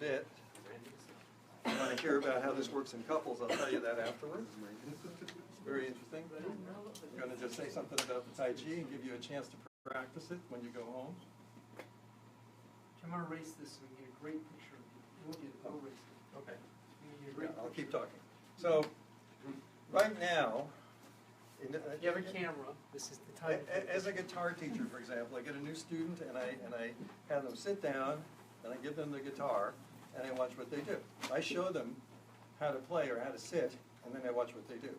bit. If you want to hear about how this works in couples, I'll tell you that afterwards. It's very interesting. I'm going to just say something about the Tai Chi and give you a chance to practice it when you go home. I'm going to erase this so we can get a great picture of you. You won't get it, I'll erase it. Okay. Yeah, I'll keep talking. So, right now, you have a camera. This is the time. As a guitar teacher, for example, I get a new student and I have them sit down and I give them the guitar and I watch what they do. I show them how to play or how to sit, and then I watch what they do.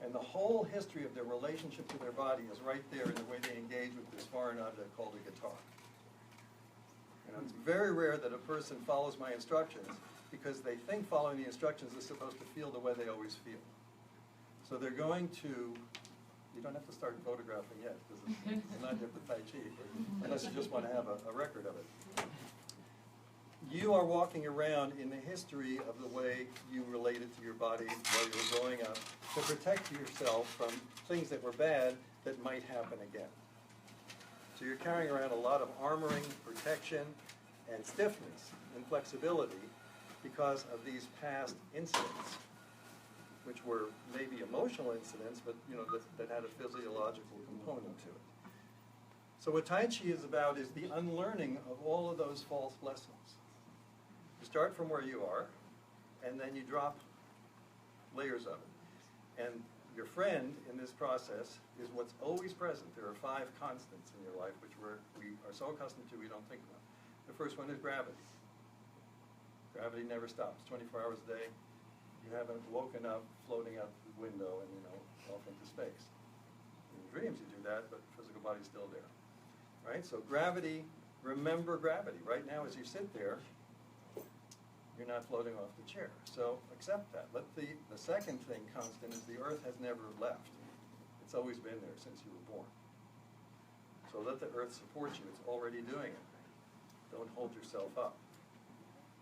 And the whole history of their relationship to their body is right there in the way they engage with this foreign object called a guitar. You know, it's very rare that a person follows my instructions because they think following the instructions is supposed to feel the way they always feel. So they're going to, you don't have to start photographing yet because it's not yet the Tai Chi, unless you just want to have a record of it. You are walking around in the history of the way you related to your body while you were growing up to protect yourself from things that were bad that might happen again. So you're carrying around a lot of armoring, protection, and stiffness and flexibility because of these past incidents, which were maybe emotional incidents, but you know that had a physiological component to it. So what Tai Chi is about is the unlearning of all of those false lessons. You start from where you are, and then you drop layers of it. And your friend in this process is what's always present. There are 5 constants in your life which we are so accustomed to we don't think about. The first one is gravity. Gravity never stops, 24 hours a day. You haven't woken up floating out the window and, you know, off into space. In dreams you do that, but physical body's still there. Right? So gravity, remember gravity. Right now as you sit there, you're not floating off the chair. So accept that. Let the second thing constant is the earth has never left. It's always been there since you were born. So let the earth support you. It's already doing it. Don't hold yourself up.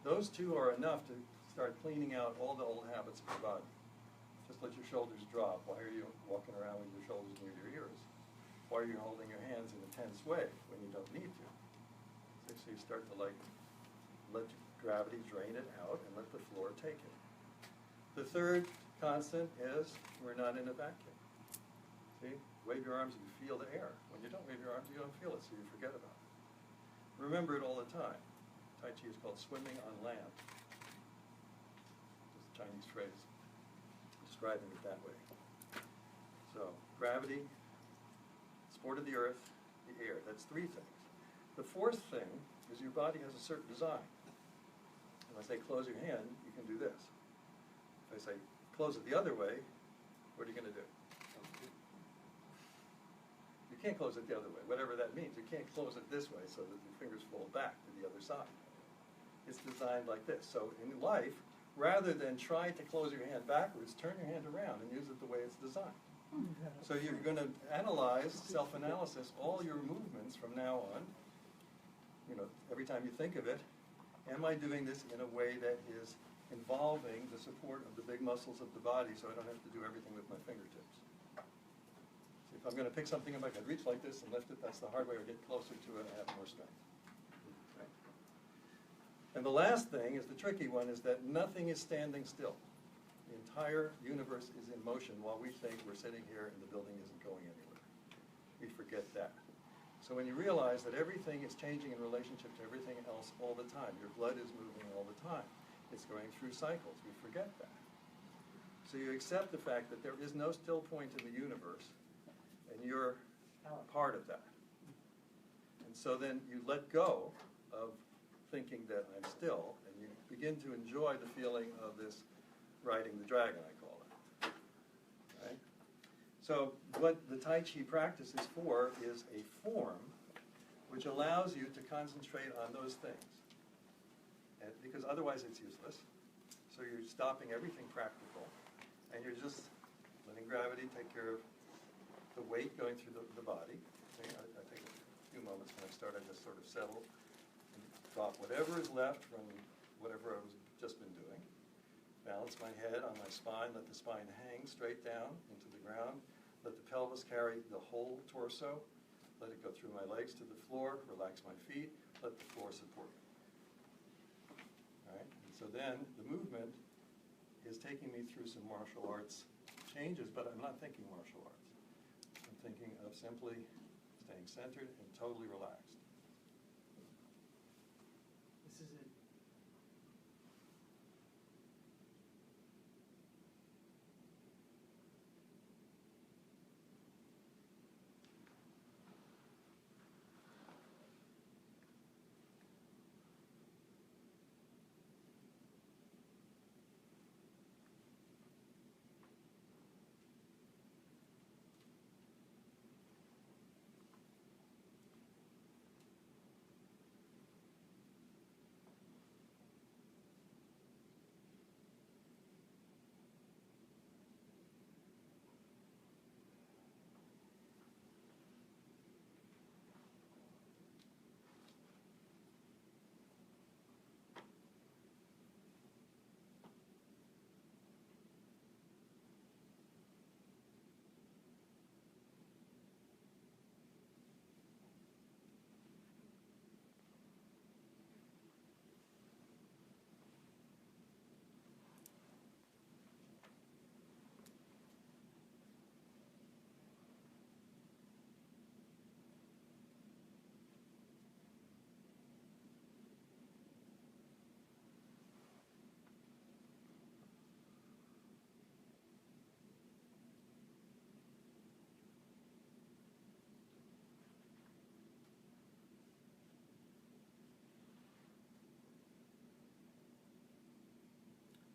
Those 2 are enough to start cleaning out all the old habits of your body. Just let your shoulders drop. Why are you walking around with your shoulders near your ears? Why are you holding your hands in a tense way when you don't need to? So you start to let gravity drain it out and let the floor take it. The third constant is we're not in a vacuum. See? Wave your arms, you feel the air. When you don't wave your arms, you don't feel it, so you forget about it. Remember it all the time. Tai Chi is called swimming on land. It's a Chinese phrase describing it that way. So, gravity, support of the earth, the air. That's 3 things. The 4th thing is your body has a certain design. If I say close your hand, you can do this. If I say close it the other way, what are you going to do? You can't close it the other way, whatever that means. You can't close it this way so that your fingers fold back to the other side. It's designed like this. So in life, rather than try to close your hand backwards, turn your hand around and use it the way it's designed. So you're going to analyze, self-analysis, all your movements from now on. You know, every time you think of it, am I doing this in a way that is involving the support of the big muscles of the body so I don't have to do everything with my fingertips? See, if I'm going to pick something up, I can reach like this and lift it. That's the hard way, or get closer to it and have more strength. Right? And the last thing is the tricky one, is that nothing is standing still. The entire universe is in motion while we think we're sitting here and the building isn't going anywhere. We forget that. So when you realize that everything is changing in relationship to everything else all the time, your blood is moving all the time, it's going through cycles, we forget that. So you accept the fact that there is no still point in the universe, and you're part of that. And so then you let go of thinking that I'm still, and you begin to enjoy the feeling of this riding the dragon, I call it. Right? So what the Tai Chi practice is for is a form which allows you to concentrate on those things. And because otherwise it's useless. So you're stopping everything practical, and you're just letting gravity take care of the weight going through the body. See, I take a few moments when I start, I just sort of settle and drop whatever is left from whatever I've just been doing. Balance my head on my spine, let the spine hang straight down into the ground. Let the pelvis carry the whole torso. Let it go through my legs to the floor. Relax my feet. Let the floor support me. All right? then the movement is taking me through some martial arts changes, but I'm not thinking martial arts. I'm thinking of simply staying centered and totally relaxed. This is it.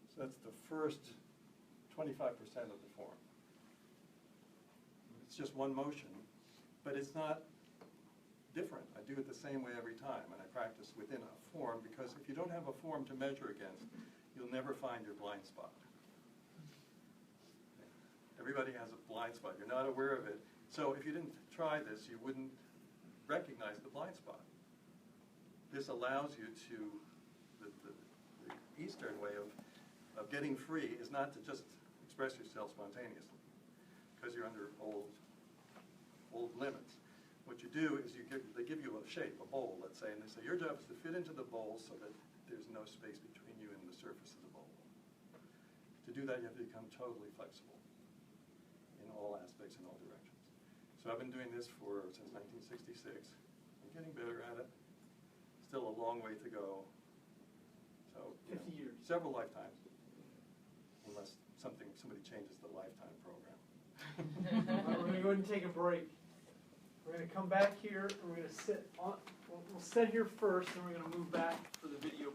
So that's the first 25% of the form. It's just one motion, but it's not different. I do it the same way every time, and I practice within a form, because if you don't have a form to measure against, you'll never find your blind spot. Everybody has a blind spot. You're not aware of it. So if you didn't try this, you wouldn't recognize the blind spot. This allows you to, the Eastern way of getting free is not to just express yourself spontaneously, because you're under old limits. What you do is they give you a shape, a bowl, let's say, and they say your job is to fit into the bowl so that there's no space between you and the surface of the bowl. To do that, you have to become totally flexible in all aspects, in all directions. So I've been doing this since 1966. I'm getting better at it. Still a long way to go. So 50 years. Several lifetimes, unless somebody changes the lifetime program. We're going to go ahead and take a break. We're going to come back here, and we're going to sit on, we'll sit here first, and we're going to move back for the video.